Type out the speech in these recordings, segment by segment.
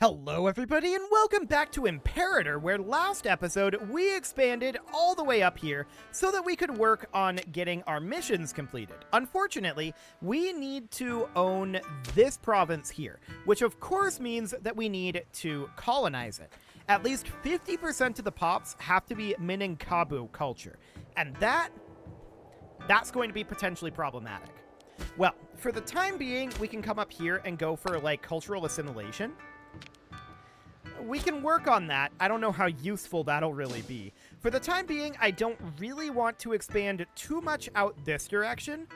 Hello everybody and welcome back to Imperator, where last episode we expanded all the way up here so that we could work on getting our missions completed. Unfortunately, we need to own this province here, which of course means that we need to colonize it. At least 50% of the pops have to be Minangkabau culture, and that's going to be potentially problematic. Well, for the time being, we can come up here and go for like cultural assimilation. We can work on that. I don't know how useful that'll really be. For the time being, I don't really want to expand too much out this direction.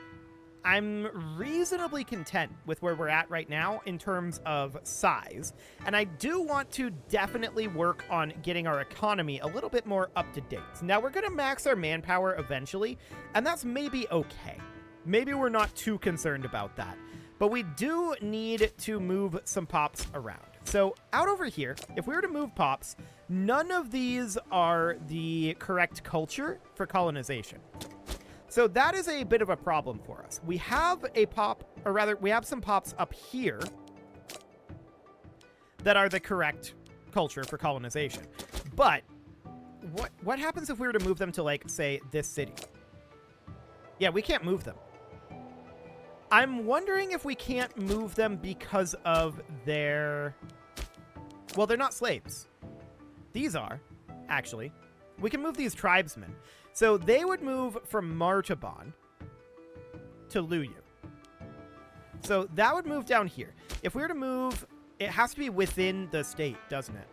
I'm reasonably content with where we're at right now in terms of size, and I do want to definitely work on getting our economy a little bit more up to date. Now, we're going to max our manpower eventually, and that's maybe okay. Maybe we're not too concerned about that, but we do need to move some pops around. So out over here, if we were to move pops, none of these are the correct culture for colonization. So that is a bit of a problem for us. We have a pop, or rather, we have some pops up here that are the correct culture for colonization. But what happens if we were to move them to, like, say, this city? Yeah, we can't move them. I'm wondering if we can't move them because of their... Well, they're not slaves. These are, actually. We can move these tribesmen. So they would move from Martaban to Luyu. So that would move down here. If we were to move, it has to be within the state, doesn't it?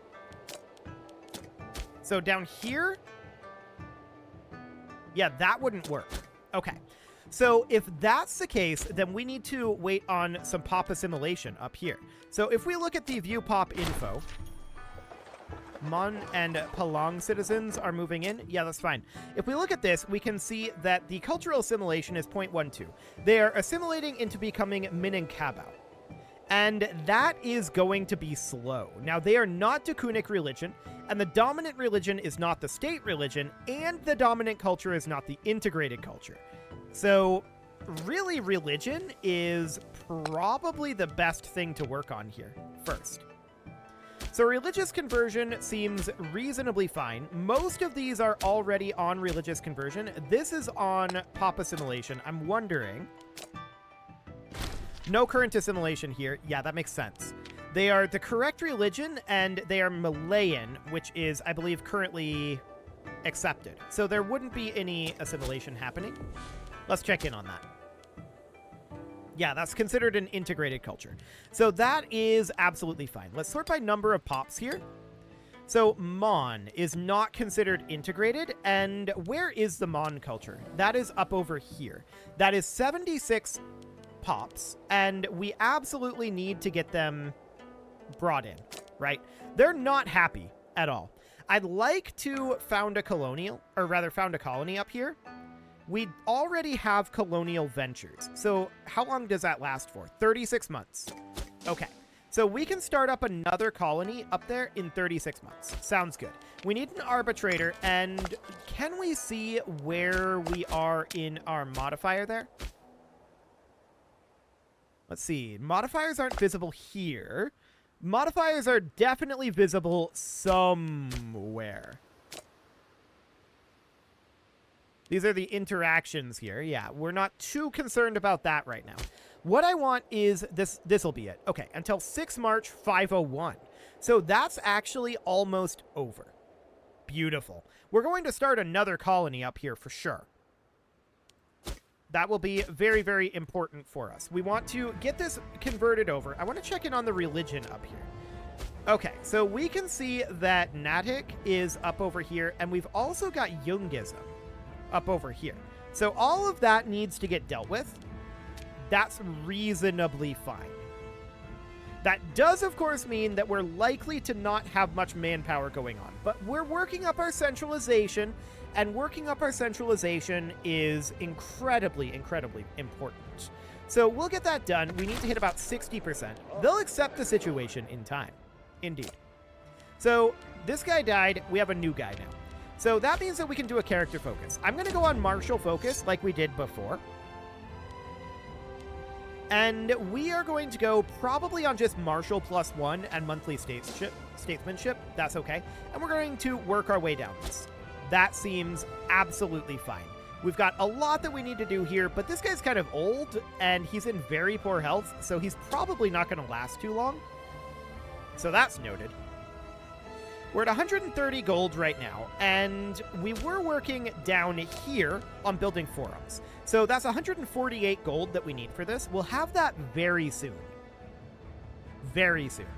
So down here, yeah, that wouldn't work. Okay. So if that's the case, then we need to wait on some pop assimilation up here. So if we look at the view pop info, Mon and Palang citizens are moving in. Yeah, that's fine. If we look at this, we can see that the cultural assimilation is 0.12. They are assimilating into becoming Minangkabau. And that is going to be slow. Now, they are not Dakunic religion, and the dominant religion is not the state religion, and the dominant culture is not the integrated culture. So, really, religion is probably the best thing to work on here first. So, religious conversion seems reasonably fine. Most of these are already on religious conversion. This is on pop assimilation. I'm wondering... No current assimilation here. Yeah, that makes sense. They are the correct religion, and they are Malayan, which is, I believe, currently accepted. So, there wouldn't be any assimilation happening. Let's check in on that. Yeah, that's considered an integrated culture. So that is absolutely fine. Let's sort by number of pops here. So Mon is not considered integrated. And where is the Mon culture? That is up over here. That is 76 pops. And we absolutely need to get them brought in, right? They're not happy at all. I'd like to found a colony up here. We already have colonial ventures. So how long does that last for? 36 months. Okay. So we can start up another colony up there in 36 months. Sounds good. We need an arbitrator. And can we see where we are in our modifier there? Let's see. Modifiers aren't visible here. Modifiers are definitely visible somewhere. These are the interactions here. Yeah, we're not too concerned about that right now. What I want is this will be it. Okay, until 6 March 501. So that's actually almost over. Beautiful. We're going to start another colony up here for sure. That will be very, very important for us. We want to get this converted over. I want to check in on the religion up here. Okay, so we can see that Natick is up over here, and we've also got Jungism up over here. So all of that needs to get dealt with. That's reasonably fine. That does, of course, mean that we're likely to not have much manpower going on. But we're working up our centralization, and working up our centralization is incredibly, incredibly important. So we'll get that done. We need to hit about 60%. They'll accept the situation in time. Indeed. So this guy died. We have a new guy now. So that means that we can do a character focus. I'm going to go on martial focus like we did before. And we are going to go probably on just Marshal +1 and monthly statesmanship. That's okay. And we're going to work our way down this. That seems absolutely fine. We've got a lot that we need to do here, but this guy's kind of old, and he's in very poor health, so he's probably not going to last too long. So that's noted. We're at 130 gold right now, and we were working down here on building forums. So that's 148 gold that we need for this. We'll have that very soon. Very soon.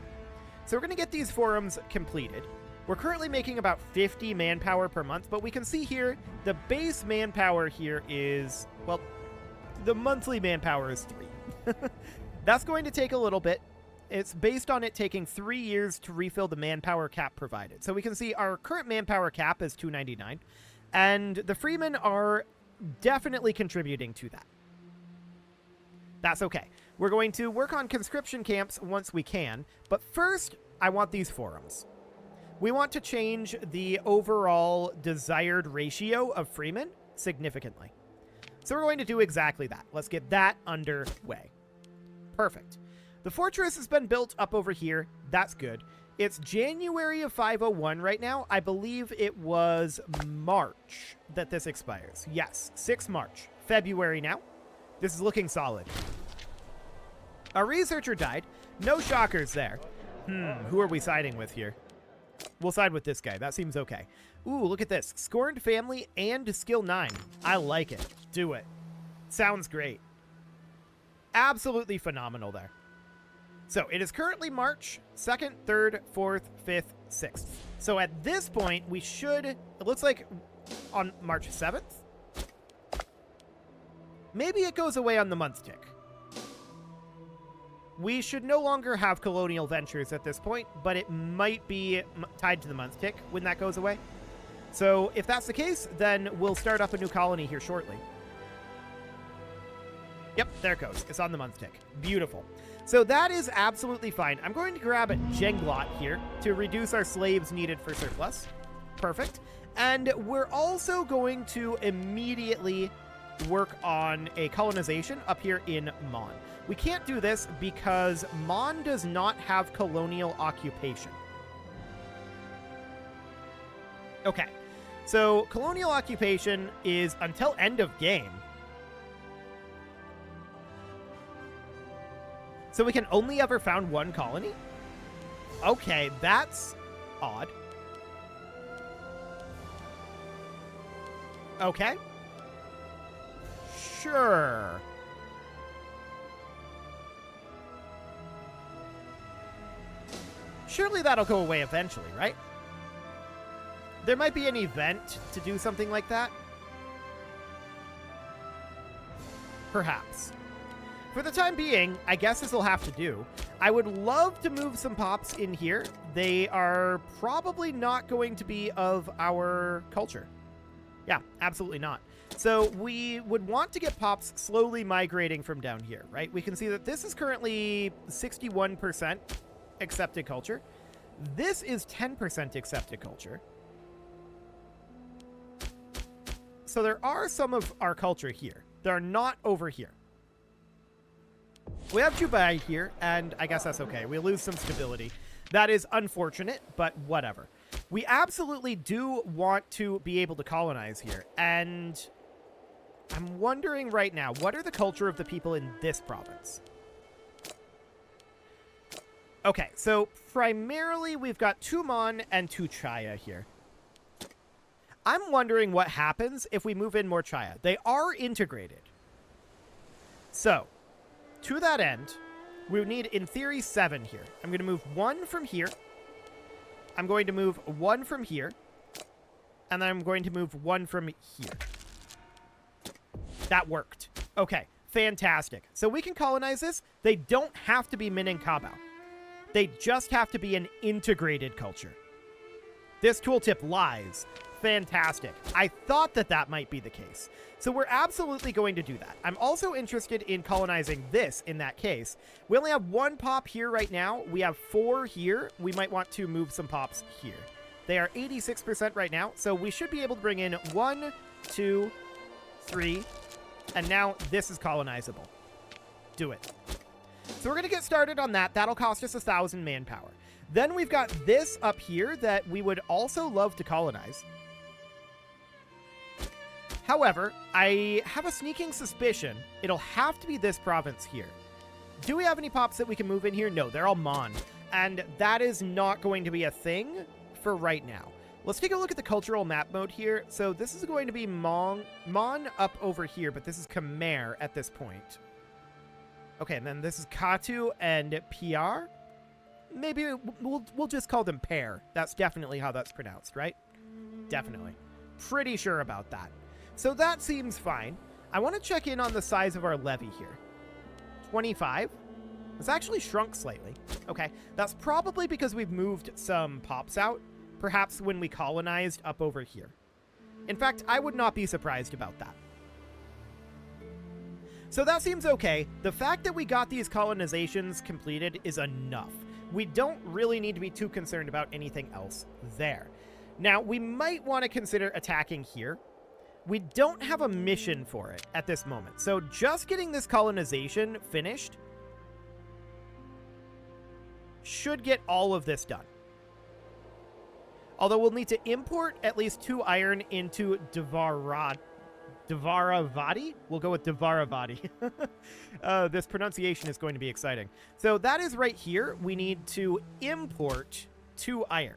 So we're going to get these forums completed. We're currently making about 50 manpower per month, but we can see here the base manpower here is, well, the monthly manpower is 3. That's going to take a little bit. It's based on it taking 3 years to refill the manpower cap provided. So we can see our current manpower cap is 299, and the freemen are definitely contributing to that. That's okay. We're going to work on conscription camps once we can, but first, I want these forums. We want to change the overall desired ratio of freemen significantly. So we're going to do exactly that. Let's get that underway. Perfect. The fortress has been built up over here. That's good. It's January of 501 right now. I believe it was March that this expires. Yes, 6 March. February now. This is looking solid. Our researcher died. No shockers there. Who are we siding with here? We'll side with this guy. That seems okay. Ooh, look at this. Scorned family and skill 9. I like it. Do it. Sounds great. Absolutely phenomenal there. So it is currently March 2nd, 3rd, 4th, 5th, 6th. So at this point, we should, it looks like on March 7th. Maybe it goes away on the month tick. We should no longer have colonial ventures at this point, but it might be tied to the month tick when that goes away. So if that's the case, then we'll start up a new colony here shortly. Yep, there it goes. It's on the month tick. Beautiful. So that is absolutely fine. I'm going to grab a Jenglot here to reduce our slaves needed for surplus. Perfect. And we're also going to immediately work on a colonization up here in Mon. We can't do this because Mon does not have colonial occupation. Okay, so colonial occupation is until end of game. So we can only ever found one colony? Okay, that's odd. Okay. Sure. Surely that'll go away eventually, right? There might be an event to do something like that. Perhaps. For the time being, I guess this will have to do. I would love to move some pops in here. They are probably not going to be of our culture. Yeah, absolutely not. So we would want to get pops slowly migrating from down here, right? We can see that this is currently 61% accepted culture. This is 10% accepted culture. So there are some of our culture here. They're not over here. We have Dubai here, and I guess that's okay. We lose some stability. That is unfortunate, but whatever. We absolutely do want to be able to colonize here, and I'm wondering right now, what are the culture of the people in this province? Okay, so primarily we've got 2 Mon and 2 Chaya here. I'm wondering what happens if we move in more Chaya. They are integrated. So, to that end, we would need, in theory, 7 here. I'm going to move 1 from here. I'm going to move 1 from here. And then I'm going to move 1 from here. That worked. Okay, fantastic. So we can colonize this. They don't have to be Min and Kabao. They just have to be an integrated culture. This tooltip lies. Fantastic. I thought that that might be the case. So we're absolutely going to do that. I'm also interested in colonizing this in that case. We only have 1 pop here right now. We have 4 here. We might want to move some pops here. They are 86% right now, so we should be able to bring in 1, 2, 3, and now this is colonizable. Do it. So we're going to get started on that. That'll cost us 1,000 manpower. Then we've got this up here that we would also love to colonize. However, I have a sneaking suspicion it'll have to be this province here. Do we have any pops that we can move in here? No, they're all Mon. And that is not going to be a thing for right now. Let's take a look at the cultural map mode here. So this is going to be Mon up over here, but this is Khmer at this point. Okay, and then this is Katu and PR. Maybe we'll just call them pair. That's definitely how that's pronounced, right? Definitely. Pretty sure about that. So that seems fine. I want to check in on the size of our levy here. 25. It's actually shrunk slightly. Okay, that's probably because we've moved some pops out, perhaps when we colonized up over here. In fact, I would not be surprised about that. So that seems okay. The fact that we got these colonizations completed is enough. We don't really need to be too concerned about anything else there. Now, we might want to consider attacking here. We don't have a mission for it at this moment. So just getting this colonization finished should get all of this done. Although we'll need to import at least 2 iron into Dvaravati. We'll go with Dvaravati. This pronunciation is going to be exciting. So that is right here. We need to import 2 iron.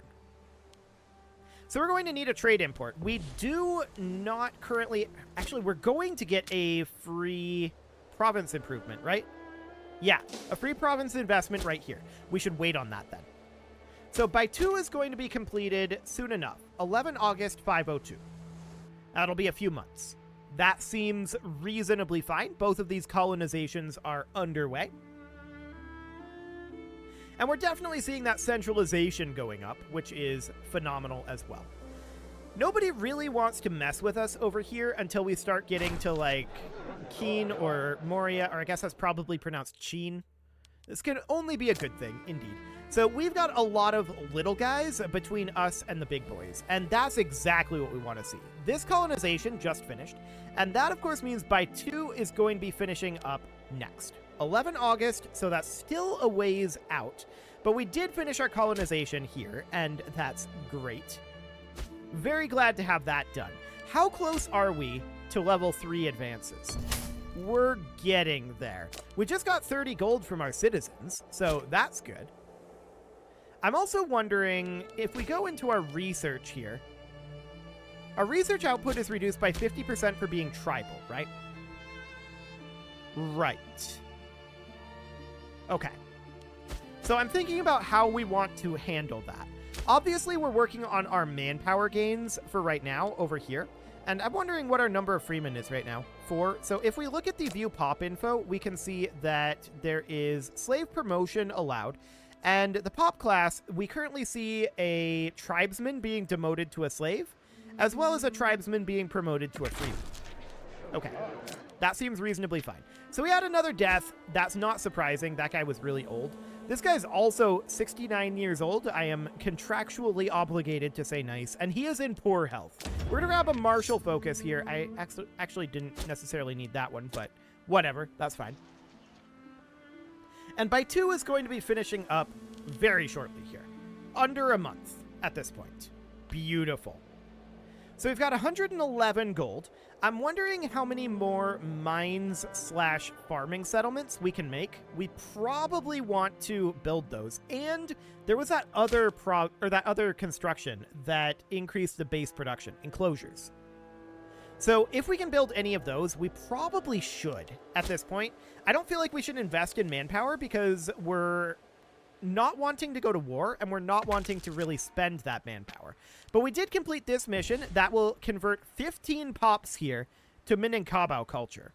So we're going to need a trade import. We do not currently... Actually, we're going to get a free province improvement, right? Yeah, a free province investment right here. We should wait on that then. So by 2 is going to be completed soon enough. 11 August 502. That'll be a few months. That seems reasonably fine. Both of these colonizations are underway. And we're definitely seeing that centralization going up, which is phenomenal as well. Nobody really wants to mess with us over here until we start getting to, like, Keen or Moria, or I guess that's probably pronounced Cheen. This can only be a good thing, indeed. So we've got a lot of little guys between us and the big boys, and that's exactly what we want to see. This colonization just finished, and that, of course, means by 2 is going to be finishing up next. 11 August, so that's still a ways out, but we did finish our colonization here, and that's great. Very glad to have that done. How close are we to level 3 advances? We're getting there. We just got 30 gold from our citizens, so that's good. I'm also wondering if we go into our research here. Our research output is reduced by 50% for being tribal, right? Right. Okay. So I'm thinking about how we want to handle that. Obviously, we're working on our manpower gains for right now over here. And I'm wondering what our number of freemen is right now. 4. So if we look at the view pop info, we can see that there is slave promotion allowed. And the pop class, we currently see a tribesman being demoted to a slave, as well as a tribesman being promoted to a freeman. Okay. That seems reasonably fine. So we had another death. That's not surprising. That guy was really old. This guy's also 69 years old. I am contractually obligated to say nice, and he is in poor health. We're going to grab a martial focus here. I actually didn't necessarily need that one, but whatever. That's fine. And by 2 is going to be finishing up very shortly here. Under a month at this point. Beautiful. So we've got 111 gold. I'm wondering how many more mines / farming settlements we can make. We probably want to build those. And there was that other construction that increased the base production, enclosures. So if we can build any of those, we probably should at this point. I don't feel like we should invest in manpower because we're not wanting to go to war, and we're not wanting to really spend that manpower. But we did complete this mission that will convert 15 pops here to Minangkabau culture.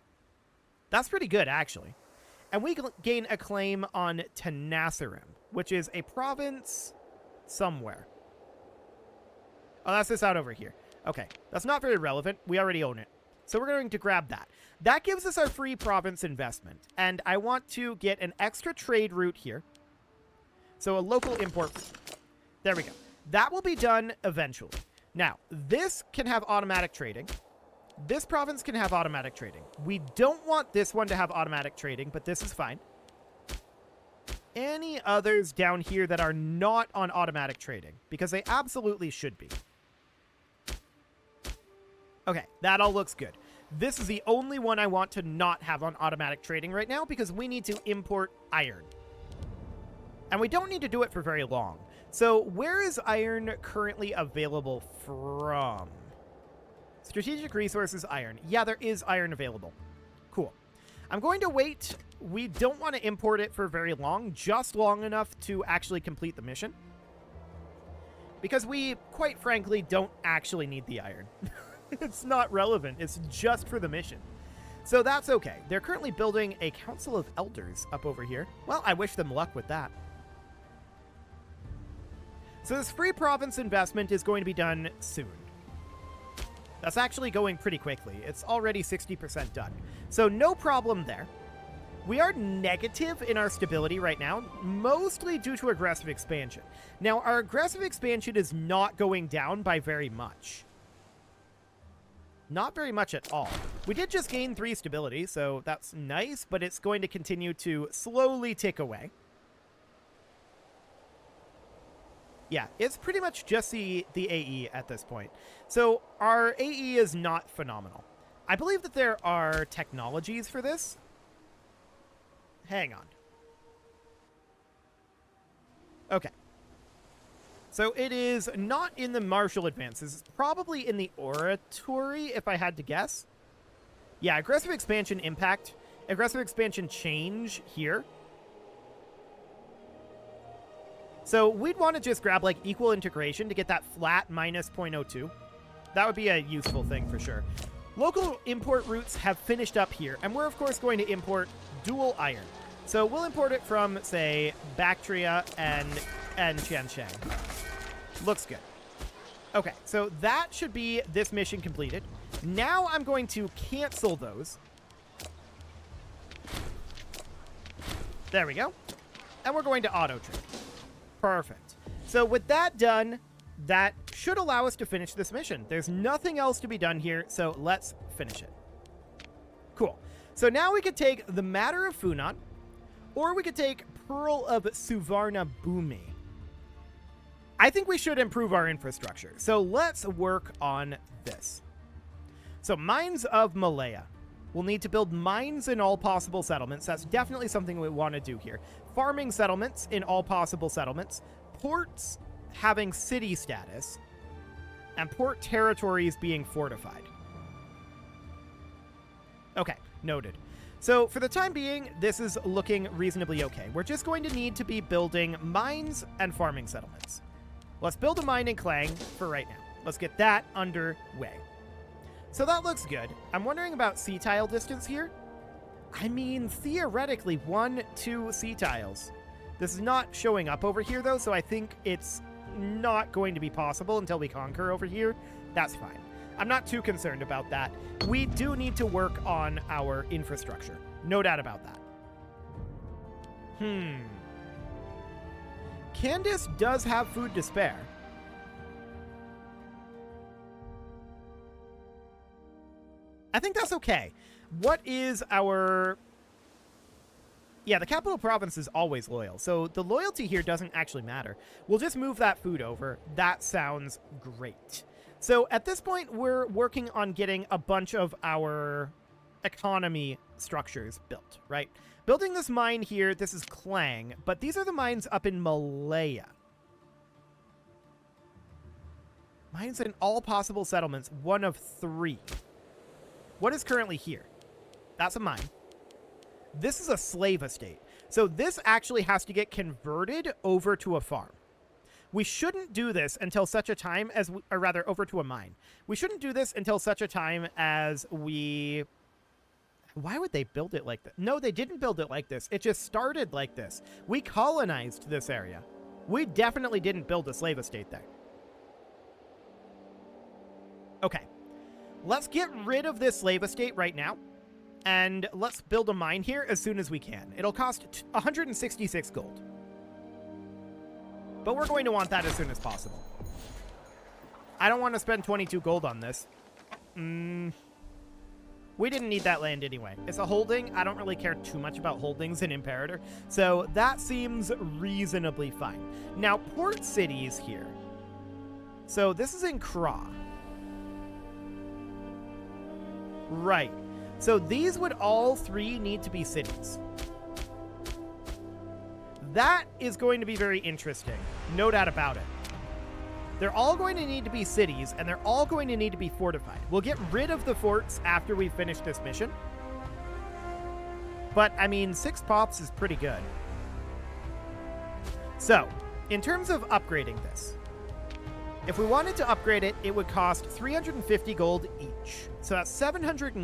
That's pretty good, actually. And we gain a claim on Tenasserim, which is a province somewhere. Oh, that's this out over here. Okay, that's not very relevant. We already own it. So we're going to grab that. That gives us our free province investment. And I want to get an extra trade route here. So a local import. There we go. That will be done eventually. Now, this can have automatic trading. This province can have automatic trading. We don't want this one to have automatic trading, but this is fine. any others down here that are not on automatic trading, because they absolutely should be. Okay, that all looks good. This is the only one I want to not have on automatic trading right now because we need to import iron. And we don't need to do it for very long. So where is iron currently available from? Strategic resources, iron. Yeah, there is iron available. Cool. I'm going to wait. We don't want to import it for very long, just long enough to actually complete the mission. Because we, quite frankly, don't actually need the iron. It's not relevant. It's just for the mission. So that's okay. They're currently building a Council of Elders up over here. Well, I wish them luck with that. So this free province investment is going to be done soon. That's actually going pretty quickly. It's already 60% done. So no problem there. We are negative in our stability right now, mostly due to aggressive expansion. Now, our aggressive expansion is not going down by very much. Not very much at all. We did just gain 3 stability, so that's nice, but it's going to continue to slowly tick away. Yeah, it's pretty much just the AE at this point. So our AE is not phenomenal. I believe that there are technologies for this. Hang on. Okay. So it is not in the martial advances. It's probably in the oratory, if I had to guess. Yeah, aggressive expansion impact. Aggressive expansion change here. So we'd want to just grab like equal integration to get that flat minus 0.02. That would be a useful thing for sure. Local import routes have finished up here, and we're of course going to import dual iron. So we'll import it from, say, Bactria and Qiansheng. Looks good. Okay, so that should be this mission completed. Now I'm going to cancel those. There we go. And we're going to auto-trade. Perfect. So with that done, that should allow us to finish this mission. There's nothing else to be done here, so let's finish it. Cool. So now we could take the Matter of Funan, or we could take Pearl of Suvarna Bhumi. I think we should improve our infrastructure, so let's work on this. So Mines of Malaya. We'll need to build mines in all possible settlements. That's definitely something we want to do here. Farming settlements in all possible settlements. Ports having city status. And port territories being fortified. Okay, noted. So for the time being, this is looking reasonably okay. We're just going to need to be building mines and farming settlements. Let's build a mine in Klang for right now. Let's get that underway. So that looks good. I'm wondering about sea tile distance here. I mean, theoretically, 1-2 sea tiles. This is not showing up over here, though, so I think it's not going to be possible until we conquer over here. That's fine. I'm not too concerned about that. We do need to work on our infrastructure. No doubt about that. Candace does have food to spare. I think that's okay. What is our... Yeah, the capital province is always loyal, so the loyalty here doesn't actually matter. We'll just move that food over. That sounds great. So at this point, we're working on getting a bunch of our economy structures built, right? Building this mine here, this is Klang, but these are the mines up in Malaya. Mines in all possible settlements, 1 of 3. What is currently here? That's a mine. This is a slave estate. So this actually has to get converted over to a farm. We shouldn't do this until such a time as, or rather, over to a mine. We shouldn't do this until such a time as we... Why would they build it like that? No, they didn't build it like this. It just started like this. We colonized this area. We definitely didn't build a slave estate there. Okay. Let's get rid of this slave estate right now. And let's build a mine here as soon as we can. It'll cost 166 gold. But we're going to want that as soon as possible. I don't want to spend 22 gold on this. We didn't need that land anyway. It's a holding. I don't really care too much about holdings in Imperator, so that seems reasonably fine. Now, port cities here. So this is in Kra. Right. So these would all three need to be cities. That is going to be very interesting. No doubt about it. They're all going to need to be cities, and they're all going to need to be fortified. We'll get rid of the forts after we finish this mission. But, I mean, 6 pops is pretty good. So, in terms of upgrading this, if we wanted to upgrade it, it would cost 350 gold each. So that's 700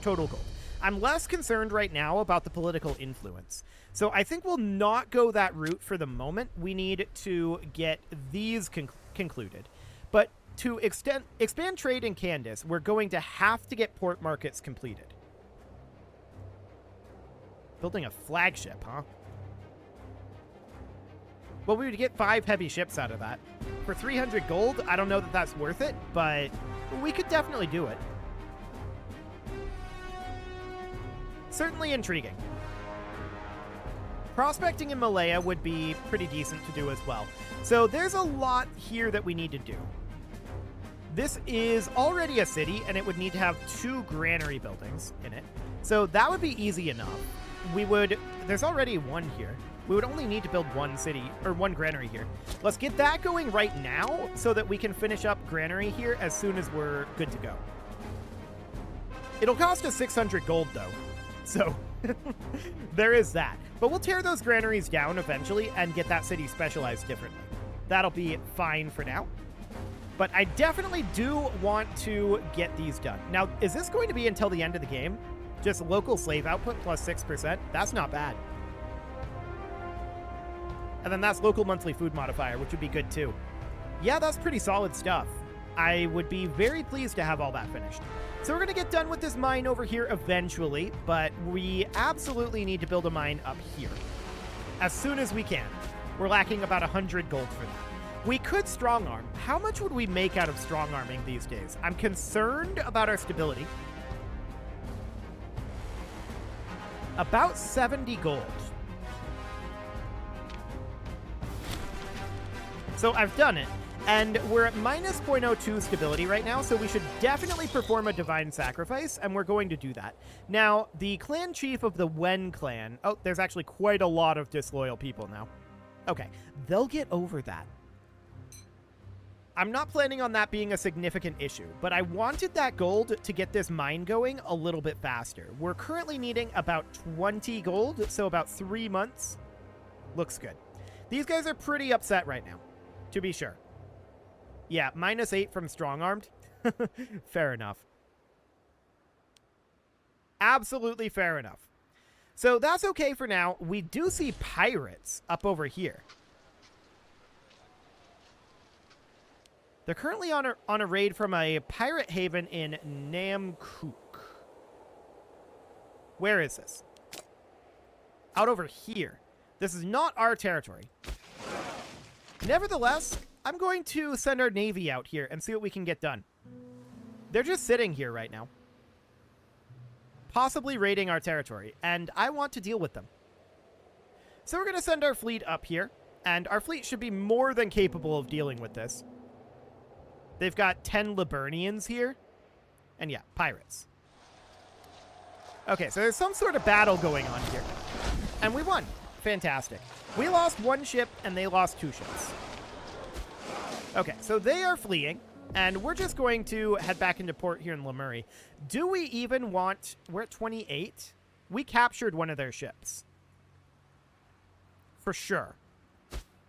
total gold. I'm less concerned right now about the political influence. So I think we'll not go that route for the moment. We need to get these concluded. But to expand trade in Candace, we're going to have to get port markets completed. Building a flagship, huh? Well, we would get 5 heavy ships out of that. For 300 gold, I don't know that that's worth it, but we could definitely do it. Certainly intriguing. Prospecting in Malaya would be pretty decent to do as well. So there's a lot here that we need to do. This is already a city, and it would need to have 2 granary buildings in it. So that would be easy enough. There's already 1 here. We would only need to build 1 city, or 1 granary here. Let's get that going right now so that we can finish up granary here as soon as we're good to go. It'll cost us 600 gold, though. So, there is that. But we'll tear those granaries down eventually and get that city specialized differently. That'll be fine for now. But I definitely do want to get these done. Now, is this going to be until the end of the game? Just local slave output plus 6%? That's not bad. And then that's local monthly food modifier, which would be good too. Yeah, that's pretty solid stuff. I would be very pleased to have all that finished. So we're going to get done with this mine over here eventually, but we absolutely need to build a mine up here as soon as we can. We're lacking about 100 gold for that. We could strong arm. How much would we make out of strong arming these days? I'm concerned about our stability. About 70 gold. So I've done it. And we're at minus 0.02 stability right now, so we should definitely perform a divine sacrifice, and we're going to do that. Now, the clan chief of the Wen clan... Oh, there's actually quite a lot of disloyal people now. Okay, they'll get over that. I'm not planning on that being a significant issue, but I wanted that gold to get this mine going a little bit faster. We're currently needing about 20 gold, so about 3 months. Looks good. These guys are pretty upset right now, to be sure. Yeah, minus 8 from strong-armed. Fair enough. Absolutely fair enough. So that's okay for now. We do see pirates up over here. They're currently on a raid from a pirate haven in Namkook. Where is this? Out over here. This is not our territory. Nevertheless, I'm going to send our navy out here and see what we can get done. They're just sitting here right now, possibly raiding our territory, and I want to deal with them. So we're going to send our fleet up here, and our fleet should be more than capable of dealing with this. They've got 10 Liburnians here, and yeah, pirates. Okay, so there's some sort of battle going on here, and we won. Fantastic. We lost 1 ship, and they lost 2 ships. Okay, so they are fleeing, and we're just going to head back into port here in Lemurie. Do we even want... We're at 28? We captured one of their ships. For sure.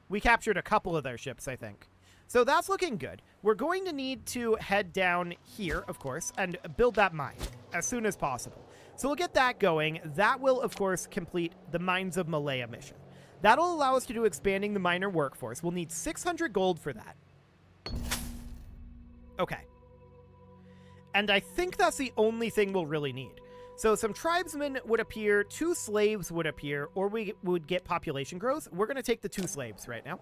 We captured a couple of their ships, I think. So that's looking good. We're going to need to head down here, of course, and build that mine as soon as possible. So we'll get that going. That will, of course, complete the Mines of Malaya mission. That'll allow us to do expanding the miner workforce. We'll need 600 gold for that. Okay. And I think that's the only thing we'll really need. So some tribesmen would appear, 2 slaves would appear, or we would get population growth. We're going to take the 2 slaves right now.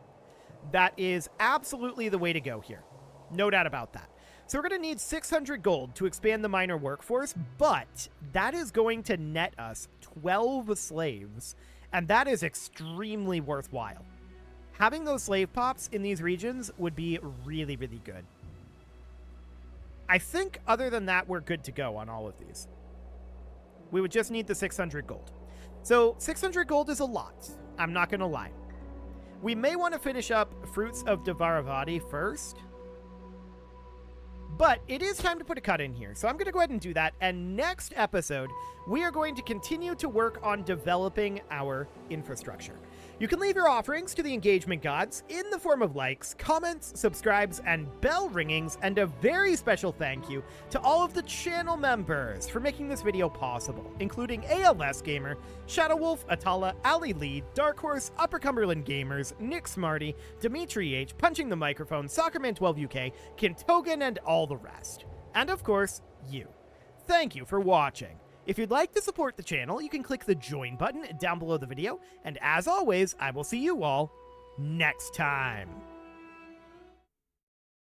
That is absolutely the way to go here. No doubt about that. So we're going to need 600 gold to expand the miner workforce, but that is going to net us 12 slaves, and that is extremely worthwhile. Having those slave pops in these regions would be really, really good. I think other than that, we're good to go on all of these. We would just need the 600 gold. So 600 gold is a lot. I'm not going to lie. We may want to finish up Fruits of Devaravati first. But it is time to put a cut in here, so I'm going to go ahead and do that. And next episode, we are going to continue to work on developing our infrastructure. You can leave your offerings to the engagement gods in the form of likes, comments, subscribes, and bell ringings, and a very special thank you to all of the channel members for making this video possible, including ALS Gamer, Shadow Wolf, Atala, Ali Lee, Dark Horse, Upper Cumberland Gamers, Nick Smarty, Dimitri H, Punching the Microphone, Soccerman12UK, Kintogan, and all the rest. And of course, you. Thank you for watching. If you'd like to support the channel, you can click the join button down below the video, and as always, I will see you all next time.